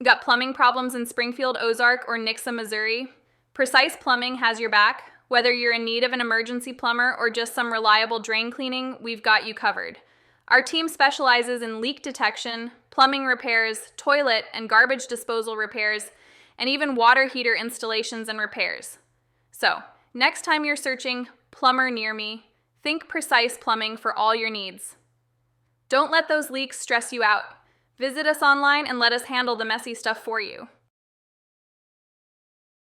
Got plumbing problems in Springfield, Ozark, or Nixa, Missouri? Precise Plumbing has your back. Whether you're in need of an emergency plumber or just some reliable drain cleaning, we've got you covered. Our team specializes in leak detection, plumbing repairs, toilet and garbage disposal repairs, and even water heater installations and repairs. So, next time you're searching plumber near me, think Precise Plumbing for all your needs. Don't let those leaks stress you out. Visit us online and let us handle the messy stuff for you.